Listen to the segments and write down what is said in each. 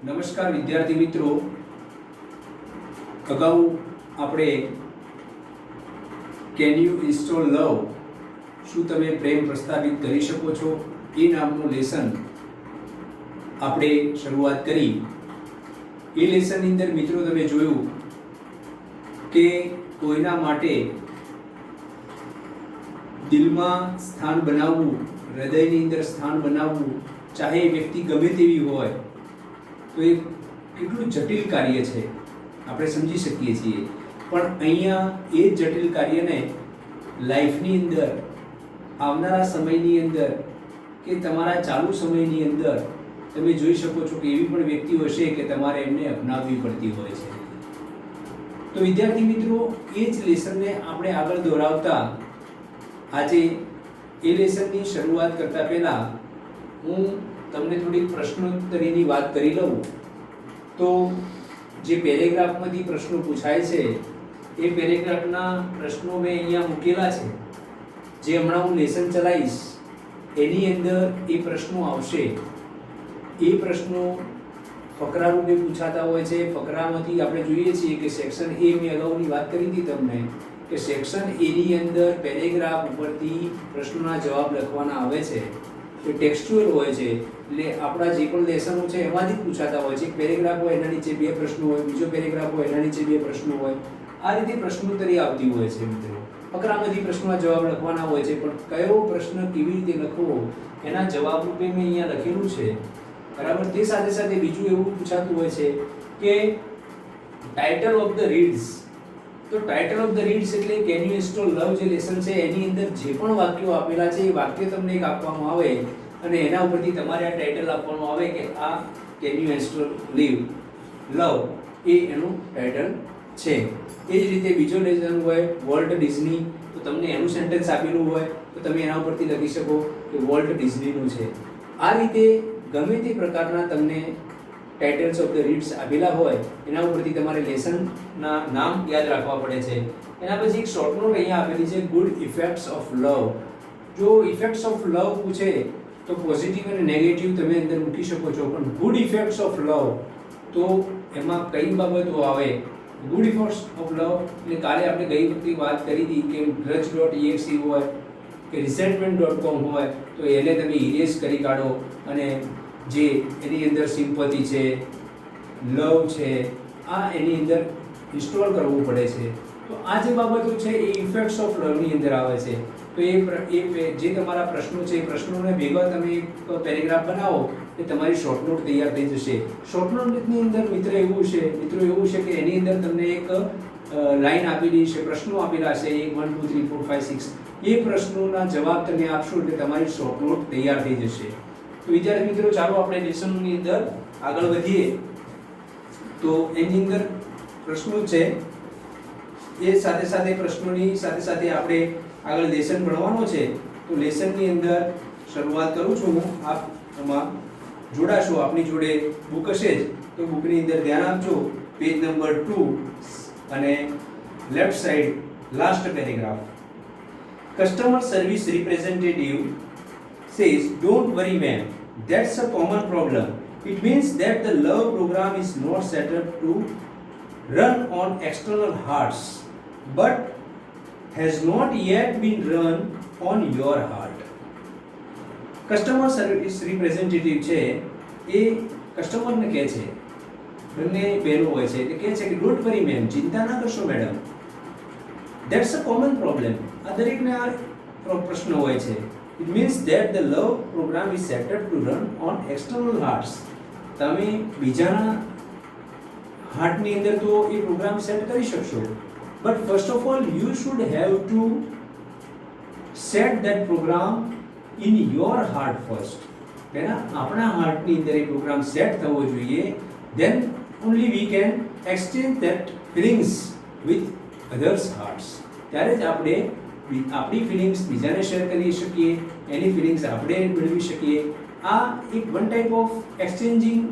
નમસ્કાર વિદ્યાર્થી મિત્રો, અગાઉ આપણે કેન યુ ઇન્સ્ટોલ લવ, શું તમે પ્રેમ પ્રસ્થાપિત કરી શકો છો, એ નામનું લેસન આપણે શરૂઆત કરી. એ લેસનની અંદર મિત્રો તમે જોયું કે કોઈના માટે દિલમાં સ્થાન બનાવવું, હૃદયની અંદર સ્થાન બનાવવું, ચાહે એ વ્યક્તિ ગમે તેવી હોય તો એ કેટલું જટિલ કાર્ય છે આપણે સમજી શકીએ છીએ. પણ અહીંયા એ જ જટિલ કાર્યને લાઈફની અંદર, આવનારા સમયની અંદર કે તમારા ચાલુ સમયની અંદર તમે જોઈ શકો છો કે એવી પણ વ્યક્તિઓ હશે કે તમારે એમને અપનાવવી પડતી હોય છે. તો વિદ્યાર્થી મિત્રો, એ જ લેસનને આપણે આગળ દોહરાવતા આજે એ લેસનની શરૂઆત કરતા પહેલા હું તમને થોડીક પ્રશ્નોત્તરીની વાત કરી લઉં. તો જે પેરેગ્રાફમાંથી પ્રશ્નો પૂછાય છે એ પેરેગ્રાફના પ્રશ્નો મેં અહીંયા મૂકેલા છે. જે હમણાં હું લેસન ચલાવીશ એની અંદર એ પ્રશ્નો આવશે. એ પ્રશ્નો ફકરા રૂપે પૂછાતા હોય છે. ફકરામાંથી આપણે જોઈએ છીએ કે સેક્શન એ, મેં અગાઉની વાત કરી હતી તમને કે સેક્શન એની અંદર પેરેગ્રાફ ઉપરથી પ્રશ્નોના જવાબ લખવાના આવે છે. એ ટેક્સ્ચ્યુઅલ હોય છે, એટલે આપણા જે પણ લેસનો છે એમાંથી જ પૂછાતા હોય છે. એક પેરેગ્રાફ હોય એના નીચે 2 પ્રશ્નો હોય, બીજો પેરેગ્રાફ હોય એના નીચે 2 પ્રશ્નો હોય. આ રીતે પ્રશ્નોત્તરી આવતી હોય છે મિત્રો. ફકરામાંથી પ્રશ્નોના જવાબ લખવાના હોય છે, પણ કયો પ્રશ્ન કેવી રીતે લખવો એના જવાબ રૂપે મેં અહીંયા લખેલું છે, બરાબર. તે સાથે સાથે બીજું એવું પૂછાતું હોય છે કે ટાઇટલ ઓફ ધ રીડ્સ. તો ટાઇટલ ઓફ ધ રીડ્સ એટલે કેન યુ ઇન્સ્ટોલ લવ જે લેસન છે એની અંદર જે પણ વાક્યો આપેલા છે એ વાક્ય તમને એક આપવામાં આવે અને એના ઉપરથી તમારે આ ટાઇટલ આપવાનું આવે કે આ કેન યુ ઇન્સ્ટોલ લવ એ એનું ટાઇટલ છે. એ જ રીતે બીજો લેસન હોય વોલ્ટ ડિઝની, તો તમને એનું સેન્ટેન્સ આપેલું હોય તો તમે એના ઉપરથી લખી શકો કે વોલ્ટ ડિઝનીનું છે. આ રીતે ગમે તે પ્રકારના તમને ટાઇટલ્સ ઓફ ધ રીડ્સ આપેલા હોય એના ઉપરથી તમારે લેસનના નામ યાદ રાખવા પડે છે. એના પછી એક શોર્ટ નોટ અહીંયા આપેલી છે, ગુડ ઇફેક્ટ્સ ઓફ લવ. જો ઇફેક્ટ્સ ઓફ લવ પૂછે તો પોઝિટિવ અને નેગેટિવ તમે અંદર મૂકી શકો છો, પણ ગુડ ઇફેક્ટ્સ ઓફ લવ તો એમાં કઈ બાબતો આવે? ગુડ ઇફેક્ટ્સ ઓફ લવ એટલે કાલે આપણે ગઈ વખતે વાત કરી હતી કે grudge.exe હોય કે resentment.com હોય તો એને તમે ઇરેઝ કરી કાઢો અને જે એની અંદર સિમ્પથી છે, લવ છે, આ એની અંદર ઇન્સ્ટોલ કરવું પડે છે. તો આ જે બાબતો છે એ ઇફેક્ટ્સ ઓફ લવની અંદર આવે છે. તો એ જે તમારા પ્રશ્નો છે એ પ્રશ્નોને ભેગા તમે એક પેરેગ્રાફ બનાવો એ તમારી શોર્ટ નોટ તૈયાર થઈ જશે. શોર્ટ નોટની અંદર મિત્રો એવું છે કે એની અંદર તમને એક લાઈન આપેલી છે, પ્રશ્નો આપેલા છે 1 2 3 4 5 6. એ પ્રશ્નોના જવાબ તમે આપશો એટલે તમારી શોર્ટ નોટ તૈયાર થઈ જશે. તો વિદ્યાર્થી મિત્રો, ચાલો આપણે લેસનની અંદર આગળ વધીએ. તો એની અંદર પ્રશ્નો છે એ સાથે સાથે પ્રશ્નોની સાથે સાથે આપણે આગળ લેસન ભણવાનો છે. તો લેસનની અંદર શરૂઆત કરું છું હું. આપ એમાં જોડાશો, આપની જોડે બુક હશે જ તો બુકની અંદર ધ્યાન આપજો. પેજ નંબર 2 અને left side last paragraph. Customer service representative says, "Don't worry ma'am, that's a common problem. It means that the love program is not set up to run on external hearts, but has not yet been run on your heart." Customer service representative છે એ કસ્ટમરને કહે છે, બંને બહેનો હોય છે, એટલે કહે છે કે ડોન્ટ વરી મેમ, ચિંતા ના કરશો madam, that's a common problem. આ દરેકને આ પ્રશ્ન હોય છે. It means that the love program is set up to run on external hearts. તમે બીજાના હાર્ટની અંદર તો એ પ્રોગ્રામ સેટ કરી શકશો, but first of all you should have to set that program in your heart first. પહેલા આપણા હાર્ટની અંદર એ programme set થવો જોઈએ, then only we can exchange that feelings with others hearts. ત્યારે જ આપણે આપણી ફિલિંગ્સ બીજાને શેર કરી શકીએ, એની ફિલિંગ્સ આપણે મેળવી શકીએ. આ એક one type of exchanging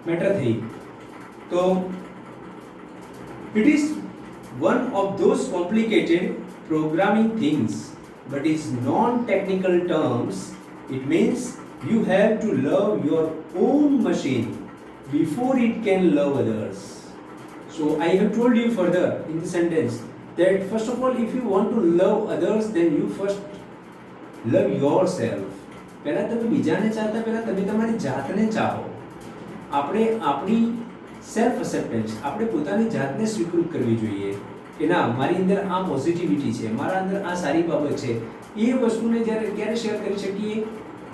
matter થઈ. તો it is one of those complicated programming things but is non-technical terms. It means you have to love your own machine before it can love others. So I have told you further in the sentence that first of all, if you want to love others, then you first love yourself. પહેલા તમે બીજાને ચાહતા પહેલા તમે તમારી જાતને ચાહો. આપણે આપણી self acceptance, આપણે પોતાની જાતને સ્વીકૃત કરવી જોઈએ કે ના, મારી અંદર આ પોઝિટિવિટી છે, મારા અંદર આ સારી બાબત છે. એ વસ્તુને જ્યારે ક્યારે શેર કરી શકીએ?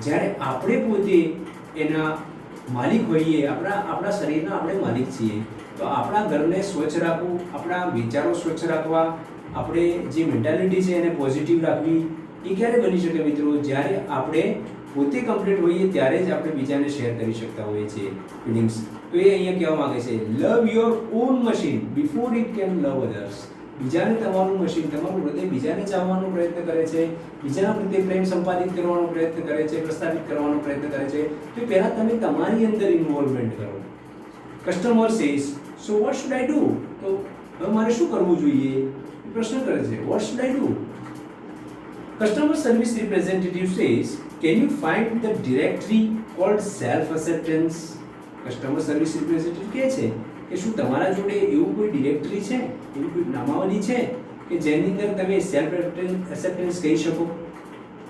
જ્યારે આપણે પોતે એના માલિક હોઈએ, આપણા શરીરના આપણે માલિક છીએ. તો આપણા ઘરને સ્વચ્છ રાખવું, આપણા વિચારો સ્વચ્છ રાખવા, આપણે જે મેન્ટાલિટી છે એને પોઝિટિવ રાખવી, એ ક્યારે બની શકે મિત્રો? જ્યારે આપણે પોતે કમ્પ્લીટ હોઈએ ત્યારે જ આપણે બીજાને શેર કરી શકતા હોઈએ છીએ ફિલિંગ્સ. તો એ અહીંયા કહેવા માંગે છે, લવ your own machine before it can love others. બીજાને તમારું મશીન, તમારું હૃદય બીજાને ચાહવાનો પ્રયત્ન કરે છે, બીજાના પ્રત્યે પ્રેમ સંપાદિત કરવાનો પ્રયત્ન કરે છે, પ્રસ્થાપિત કરવાનો પ્રયત્ન કરે છે. તો પહેલાં તમે તમારી અંદર ઇન્વોલ્વમેન્ટ કરો. Customer says, so what should I do? તો હવે મારે શું કરવું જોઈએ? પ્રશ્ન કરે છે, what should I do? Customer service representative says, can you find the directory called self acceptance? Customer service representative કહે છે કે શું તમારા જોડે એવું કોઈ ડિરેક્ટરી છે, એવી કોઈ નામાવલી છે કે જેની અંદર તમે સેલ્ફ એક્સેપ્ટન્સ કહી શકો?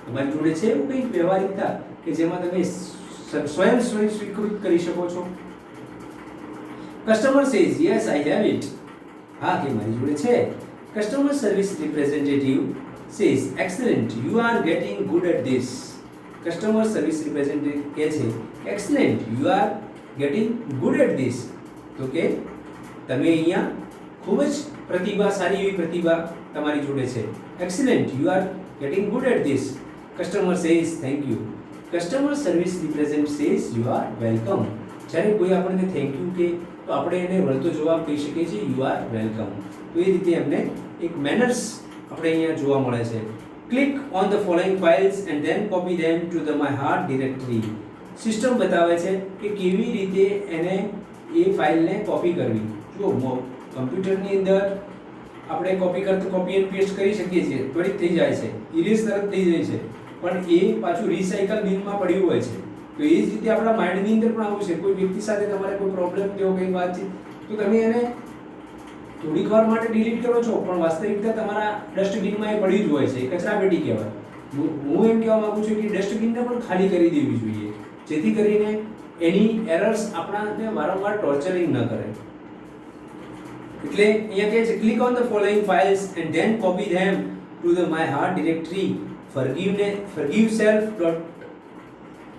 તમારી જોડે છે એવું કંઈ વ્યવહારિકતા કે જેમાં તમે સ્વયં સ્વીકૃત કરી શકો છો? Customer says, yes I have it. હા, કે મારી જોડે છે. Customer service representative says, excellent, you are getting good at this. Customer service representative કહે છે, excellent, you are getting good at this. તો કે તમે અહીંયા ખૂબ જ પ્રતિભા, સારી એવી પ્રતિભા તમારી જોડે છે. Excellent, you are getting good at this. Customer says, thank you. Customer service representative says, you are welcome. જ્યારે કોઈ આપણને થેન્ક યુ કે તો આપણે એને વળતો જવાબ કહી શકીએ છીએ, યુ આર વેલકમ. તો એ રીતે એમને એક મેનર્સ આપણે અહીંયા જોવા મળે છે. Click on the following files and then copy them to the my heart directory. System બતાવે છે કે કેવી રીતે એને એ ફાઇલને કોપી કરવી. જો કમ્પ્યુટરની અંદર આપણે કોપી એન્ડ પેસ્ટ કરી શકીએ છીએ, ત્વરિત થઈ જાય છે, ઇરેઝ તરત થઈ જાય છે, પણ એ પાછું રિસાયકલ બિનમાં પડ્યું હોય છે. તો એ જ રીતે આપણા માઇન્ડની અંદર પણ આવું છે. કોઈ વ્યક્તિ સાથે તમારે કોઈ પ્રોબ્લેમ થયો, કંઈ વાતચીત, તો તમે એને થોડીક વાર માટે ડિલીટ કરો છો, પણ વાસ્તવિકતા તમારા ડસ્ટબિનમાં એ પડી જ હોય છે. કચરાપેટી કહેવાય. હું એમ કહેવા માંગુ છું કે ડસ્ટબિનને પણ ખાલી કરી દેવી જોઈએ, જેથી કરીને એની એરર્સ આપણાને વારંવાર ટોર્ચરિંગ ન કરે. એટલે અહીંયા કહે છે, click on the following files and then copy them to the my heart directory. Forgive self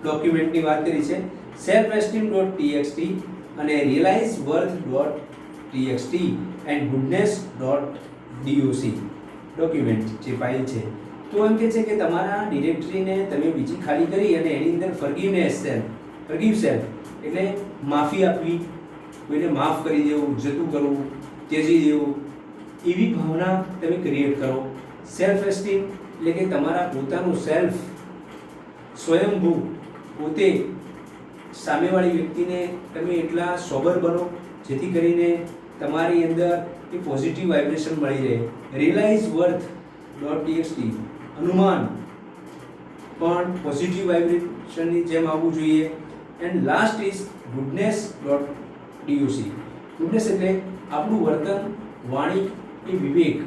ડોક્યુમેન્ટની વાત કરી છે. સેલ્ફ એસ્ટીમ .txt અને realise worth .txt and goodness .doc document જે ફાઇલ છે. તો એમ કહે છે કે તમારા ડિરેક્ટરીને તમે બીજી ખાલી કરી અને એની અંદર ફોરગીવ સેલ્ફ એટલે માફી આપવી, કોઈને માફ કરી દેવું, જતું કરવું, ત્યજી દેવું, એવી ભાવના તમે ક્રિએટ કરો. સેલ્ફ એસ્ટીમ એટલે કે તમારા પોતાનું સેલ્ફ, સ્વયંભૂ પોતે સામેવાળી વ્યક્તિને તમે એટલા સોબર બનો જેથી કરીને તમારી અંદર એ પોઝિટિવ વાઇબ્રેશન મળી રહે. રિયલાઇઝ વર્થ .txt અનુમાન પણ પોઝિટિવ વાઇબ્રેશનની જેમ આવવું જોઈએ. And last is goodness .doc. Goodness એટલે આપણું વર્તન, વાણી કે વિવેક,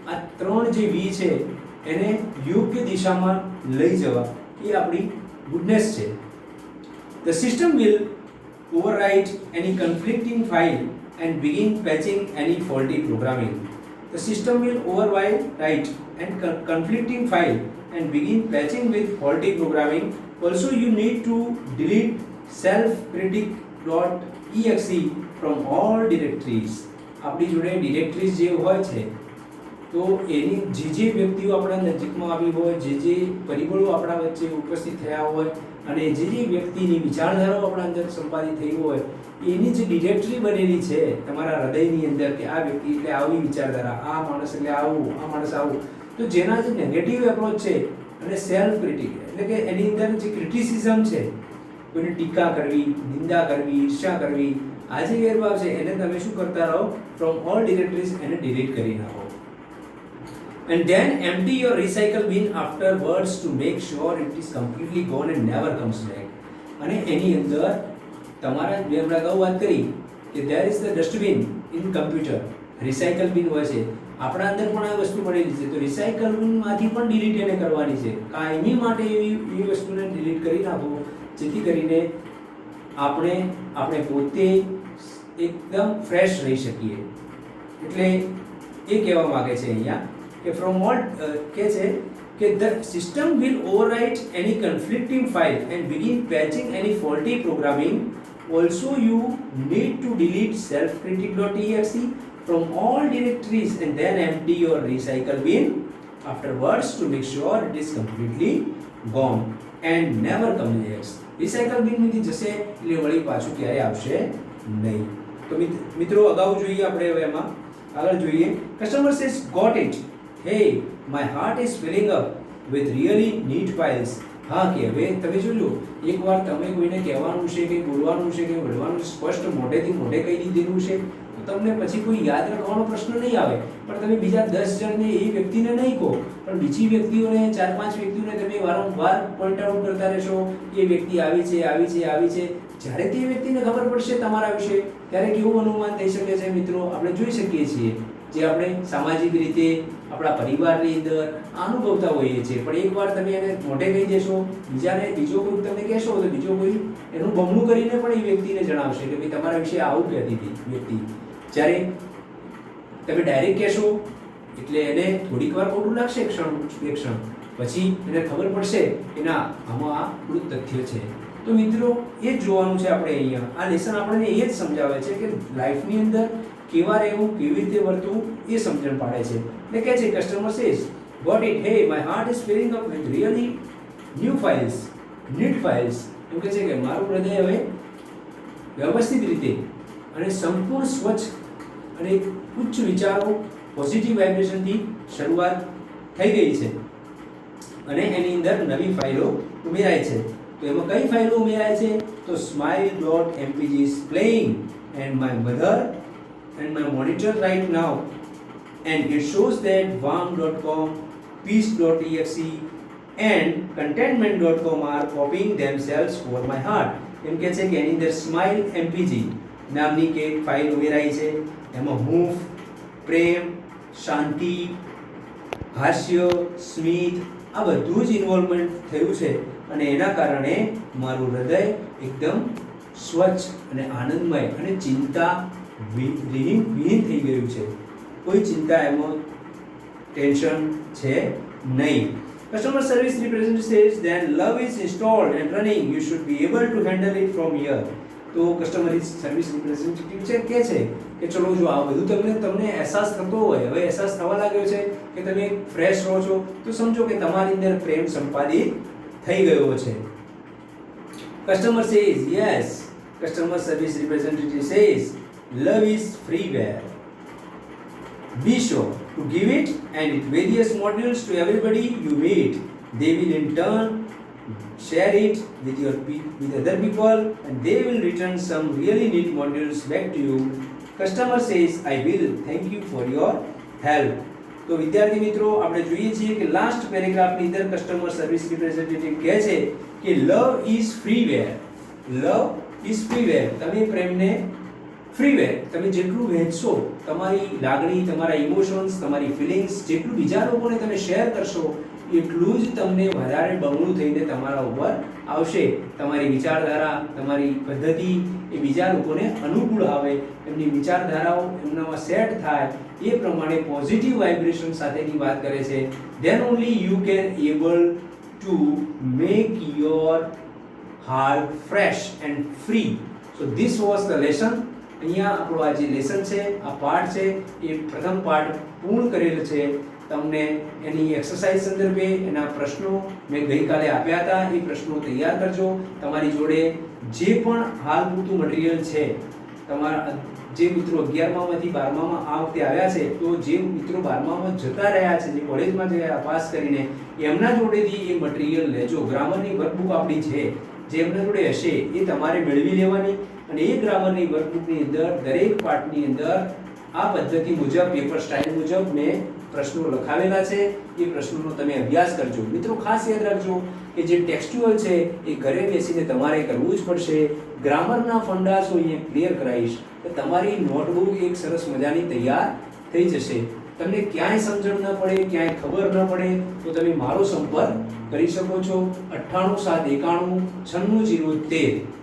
આ ત્રણ જે વી છે એને યોગ્ય દિશામાં લઈ જવા, એ આપણી ગુડનેસ છે. The system will overwrite any conflicting file and begin patching any faulty programming. The system will overwrite and conflicting file and begin patching with faulty programming. Also, you need to delete selfcritic.exe from all directories. આપણી જોડે directories જે હોય છે તો એની જે વ્યક્તિઓ આપણા નજીકમાં આવી હોય, જે પરિબળો આપણા વચ્ચે ઉપસ્થિત થયા હોય અને જે વ્યક્તિની વિચારધારાઓ આપણા અંદર સંપાદિત થઈ હોય, એની જે ડિરેક્ટરી બનેલી છે તમારા હૃદયની અંદર કે આ વ્યક્તિ એટલે આવી વિચારધારા, આ માણસ એટલે આવું, આ માણસ આવું, તો જેના જે નેગેટિવ એપ્રોચ છે અને સેલ્ફ ક્રિટિક એટલે કે એની અંદર જે ક્રિટિસિઝમ છે, કોઈને ટીકા કરવી, નિંદા કરવી, ઈર્ષા કરવી, આ જે ગેરભાવ છે એને તમે શું કરતા રહો? ફ્રોમ ઓલ ડિરેક્ટરીઝ એને ડિલીટ કરી નાખો. And then empty your recycle bin afterwards to make sure it is completely gone and never comes back. અને એની અંદર તમારા મેં હમણાં અગાઉ વાત કરી કે there is the dustbin in computer, recycle બિન હોય છે, આપણા અંદર પણ આ વસ્તુ પડેલી છે, તો રિસાયકલ બિનમાંથી પણ ડિલીટ એને કરવાની છે, કાયમી માટે એવી વસ્તુને ડિલીટ કરી નાખો જેથી કરીને આપણે પોતે એકદમ ફ્રેશ રહી શકીએ. એટલે એ કહેવા માંગે છે અહીંયા કે ફ્રોમ ઓલ કે છે કે the system will overwrite any conflicting file and begin patching any faulty programming. Also you need to delete selfcritic.exe from all directories and then empty your recycle bin afterwards to make sure it is completely gone and never comes next. recycle bin માંથી જશે એટલે વળી પાછું ક્યારે આવશે નહીં. તો મિત્રો અગાઉ જોઈએ આપણે હવે એમાં આગળ જોઈએ. Customer says got it, hey my heart is filling up with really neat files. હા કે હવે તમે જોજો, એકવાર તમે કોઈને કહેવાનું છે કે બોલવાનું છે કે વળવાનું સ્પષ્ટ મોઢેથી મોઢે કહી દીધેલું છે તો તમને પછી કોઈ યાદ રાખવાનો પ્રશ્ન નહીં આવે. પણ તમે બીજા 10 જણને એ વ્યક્તિને નહીં કહો, પણ બીજી વ્યક્તિઓને 4-5 વ્યક્તિઓને તમે વારંવાર પોઈન્ટ આઉટ કરતા રહેશો કે એ વ્યક્તિ આવી છે. જ્યારે તે વ્યક્તિને ખબર પડશે તમારા વિશે ત્યારે કેવું અનુમાન થઈ શકે છે મિત્રો, આપણે જોઈ શકીએ છીએ. જે આપણે સામાજિક રીતે આપણા પરિવારની અંદર અનુભવતા હોઈએ છીએ. પણ એકવાર તમે એને મોઢે કહી દેશો, બીજો કોઈ તમે કહેશો તો બીજો કોઈ એનું બમણું કરીને પણ એ વ્યક્તિને જણાવશે કે ભાઈ તમારા વિશે આવું કહેતી હતી વ્યક્તિ. જ્યારે તમે ડાયરેક્ટ કહેશો એટલે એને થોડીક વાર ખોટું લાગશે, એક ક્ષણ પછી એને ખબર પડશે કે ના આમાં આ થોડું તથ્ય છે. તો મિત્રો એ જ જોવાનું છે આપણે અહીંયા. આ લેસન આપણને એ જ સમજાવે છે કે લાઈફની અંદર કેવા રહેવું, કેવી રીતે વર્તવું એ સમજણ પાડે છે. એટલે કહે છે customer says got it, hey my heart is filling up with really new files, neat files. એમ કહે છે કે મારું હૃદય હવે વ્યવસ્થિત રીતે અને સંપૂર્ણ સ્વચ્છ અને ઉચ્ચ વિચારો, પોઝિટિવ વાઇબ્રેશનથી શરૂઆત થઈ ગઈ છે અને એની અંદર નવી ફાઇલો ઉમેરાય છે. તો એમાં કઈ ફાઇલો ઉમેરાય છે? તો smile.mpg is playing and my mother and my monitor right now, and it shows that warm.com, peace.exe and contentment.com are copying themselves for my heart. એમ કહે છે કે એની અંદર smile.mpg નામની કે ફાઇલ ઉમેરાઈ છે. એમાં હૂંફ, પ્રેમ, શાંતિ, હાસ્ય, સ્મિત આ બધું જ ઇન્વોલ્વમેન્ટ થયું છે અને એના કારણે મારું હૃદય એકદમ સ્વચ્છ અને આનંદમય અને ચિંતા વિહીન થઈ ગયું છે. કોઈ ચિંતા એમાં ટેન્શન છે નહીં. Customer service representative says then love is installed and running, you should be able to handle it from here. તો કસ્ટમર સર્વિસ રિપ્રેઝેન્ટેટિવ છે કે ચલો જો આ બધું તમને અહેસાસ થતો હોય, હવે અહેસાસ થવા લાગ્યો છે કે તમે ફ્રેશ રહો છો, તો સમજો કે તમારી અંદર પ્રેમ સંપાદિત થઈ ગયો છે. Customer says yes, customer service representative says love is freeware. Be sure to give it and its various modules to everybody you meet. They will in turn share it with other people and they will return some really neat modules back to you. Customer says, I will. Thank you for your help. તો વિદ્યાર્થી મિત્રો આપણે જોઈએ છીએ કે last પેરેગ્રાફની અંદર customer service representative કહે છે કે લવ ઇઝ ફ્રીવેર. Love is ફ્રીવેર. તમે પ્રેમને ફ્રીવેર તમે જેટલું વહેંચશો, તમારી લાગણી, તમારા ઇમોશન્સ, તમારી ફિલિંગ્સ જેટલું બીજા લોકોને તમે શેર કરશો એટલું જ તમને વધારે બમણું થઈને તમારા ઉપર આવશે. તમારી વિચારધારા, તમારી પદ્ધતિ એ બીજા લોકોને અનુકૂળ આવે, એમની વિચારધારાઓ એમનામાં સેટ થાય એ પ્રમાણે પોઝિટિવ વાઇબ્રેશન સાથેની વાત કરે છે. Than only you can able to make your heart fresh and free. So this was the lesson. અહીંયા આપણો આ જે લેસન છે, આ પાઠ છે, એ પ્રથમ પાઠ પૂર્ણ કરેલ છે. તમને એની એક્સરસાઇઝ સંદર્ભે એના પ્રશ્નો મેં ગઈકાલે આપ્યા હતા, એ પ્રશ્નો તૈયાર કરજો. તમારી જોડે જે પણ હાલ પૂરતું મટીરિયલ છે, તમારા જે મિત્રો 11મામાંથી 12મામાં આ વખતે આવ્યા છે, તો જે મિત્રો 12મામાં જતા રહ્યા છે, જે કોલેજમાં ગયા પાસ કરીને, એમના જોડેથી એ મટીરિયલ લેજો. ગ્રામરની વર્કબુક આપણી છે, જે એમના જોડે હશે એ તમારે મેળવી લેવાની અને એ ગ્રામરની વર્કબુકની અંદર દરેક પાઠની અંદર આ પદ્ધતિ મુજબ પેપર સ્ટાઇલ મુજબ મેં પ્રશ્નો લખાવેલા છે. એ પ્રશ્નોનો તમે અભ્યાસ કરજો. મિત્રો ખાસ યાદ રાખજો કે જે ટેક્સ્ચ્યુઅલ છે એ ઘરે બેસીને તમારે કરવું જ પડશે. ગ્રામરના ફંડાસ હું અહીંયા ક્લિયર કરાવીશ તો તમારી નોટબુક એક સરસ મજાની તૈયાર થઈ જશે. તમને ક્યાંય સમજણ ન પડે, ક્યાંય ખબર ન પડે તો તમે મારો સંપર્ક કરી શકો છો. 98 791 96 013